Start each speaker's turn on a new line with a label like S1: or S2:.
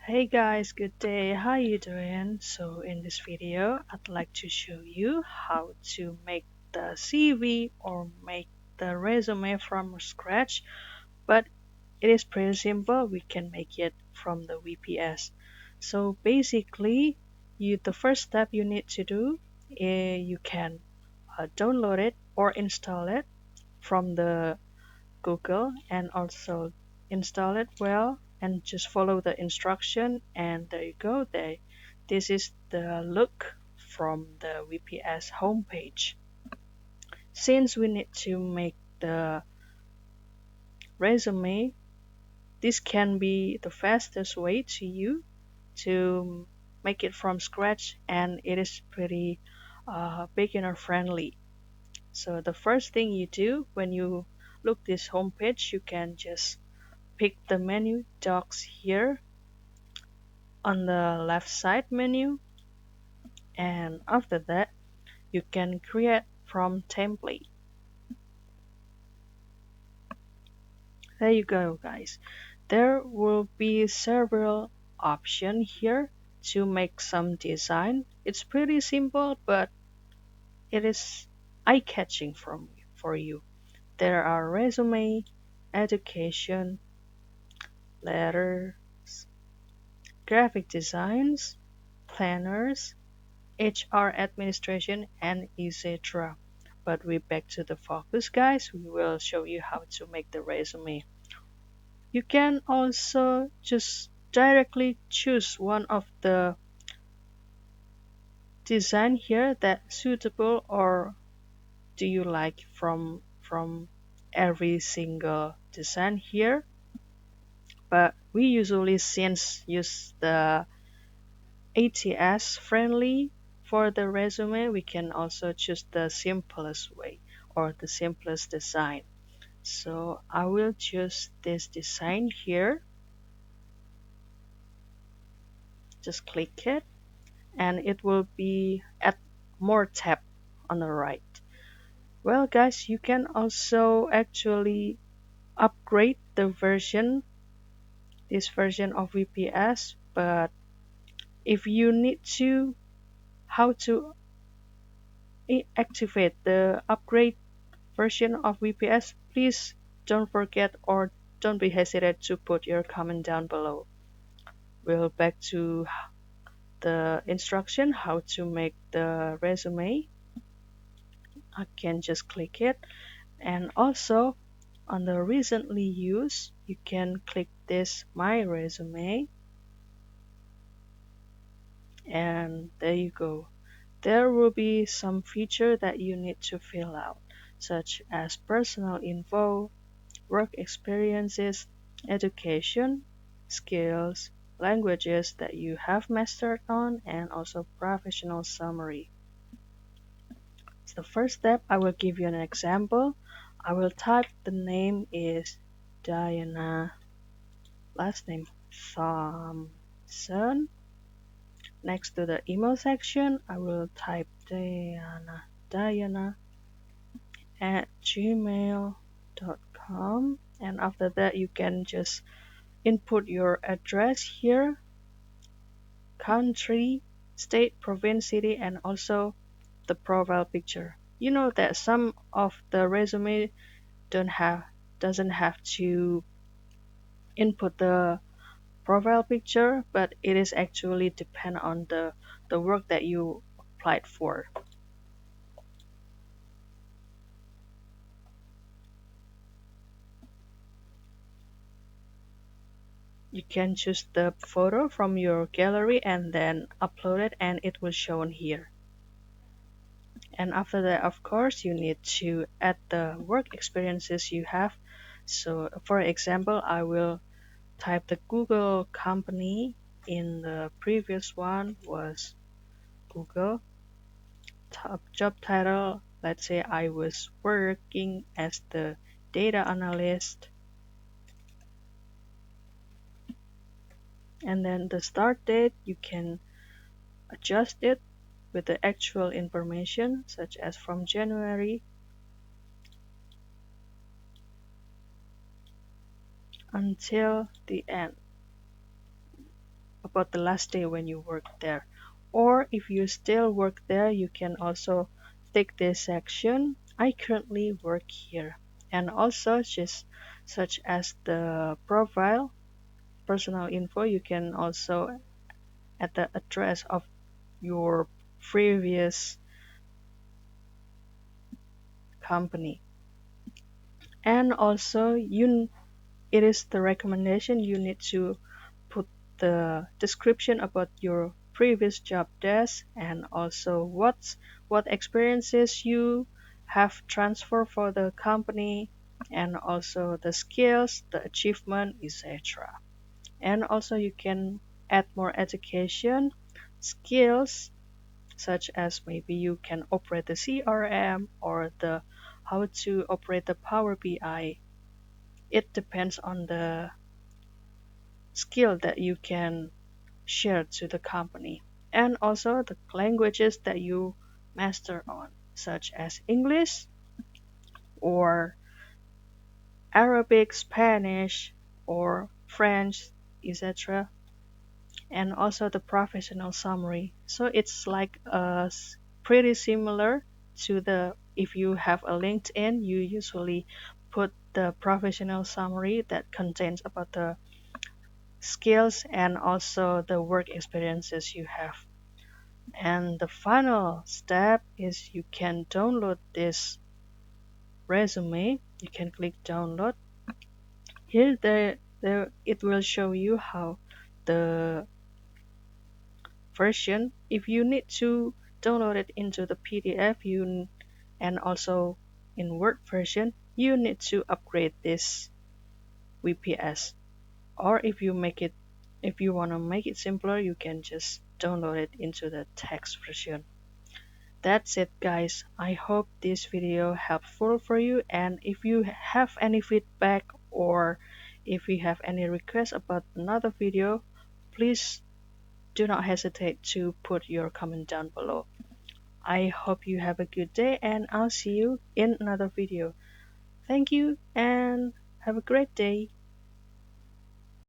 S1: Hey guys, good day. How you doing? So in this video, I'd like to show you how to make the CV or make the resume from scratch, but it is pretty simple. We can make it from the WPS. So basically, the first step you need to do is you can download it or install it from the Google and also install it well and just follow the instruction and there you go there. This is the look from the WPS homepage. Since we need to make the resume, this can be the fastest way to you to make it from scratch and it is pretty beginner friendly. So the first thing you do when you look this homepage, you can just pick the menu docs here on the left side menu, and after that you can create from template. There you go guys. There will be several options here to make some design. It's pretty simple but it is eye-catching for you. There are resume, education, letters, graphic designs, planners, HR administration, and etc. But we back to the focus, guys. We will show you how to make the resume. You can also just directly choose one of the design here that suitable or do you like from every single design here. But we usually since use the ATS friendly for the resume, we can also choose the simplest way or the simplest design. So I will choose this design here. Just click it and it will be at more tab on the right. Well guys, you can also actually upgrade the version, this version of VPS, but if you need to, how to activate the upgrade version of WPS, please don't forget or don't be hesitant to put your comment down below. We'll back to the instruction how to make the resume. I can just click it and also on the recently used you can click this my resume and there you go. There will be some feature that you need to fill out such as personal info, work experiences, education, skills, languages that you have mastered on, and also professional summary. So the first step, I will give you an example. I will type the name is Diana, last name Thompson. Next to the email section, I will type Diana at gmail.com, and after that you can just input your address here, country, state, province, city, and also the profile picture. You know that some of the resume don't have doesn't have to input the profile picture, but it is actually depend on the work that you applied for. You can choose the photo from your gallery and then upload it and it will show on here. And after that, of course, you need to add the work experiences you have. So for example, I will type the Google company. In the previous one was Google. Top job title, let's say I was working as the data analyst. And then the start date, you can adjust it with the actual information, such as from January until the end about the last day when you worked there. Or if you still work there, you can also take this section. I currently work here. And also just such as the profile, personal info, you can also add the address of your previous company. And also it is the recommendation you need to put the description about your previous job desk and also what experiences you have transferred for the company and also the skills, the achievement, etc. And also you can add more education skills such as maybe you can operate the CRM or the how to operate the Power BI. It depends on the skill that you can share to the company and also the languages that you master on such as English or Arabic, Spanish or French, etc. And also the professional summary. So it's like pretty similar to the if you have a LinkedIn, you usually put the professional summary that contains about the skills and also the work experiences you have. And the final step is you can download this resume. You can click download. Here it will show you how the version. If you need to download it into the PDF and also in Word version, you need to upgrade this WPS. Or if you want to make it simpler, you can just download it into the text version. That's it guys. I hope this video helpful for you and if you have any feedback or if you have any requests about another video, please do not hesitate to put your comment down below. I hope you have a good day and I'll see you in another video. Thank you and have a great day.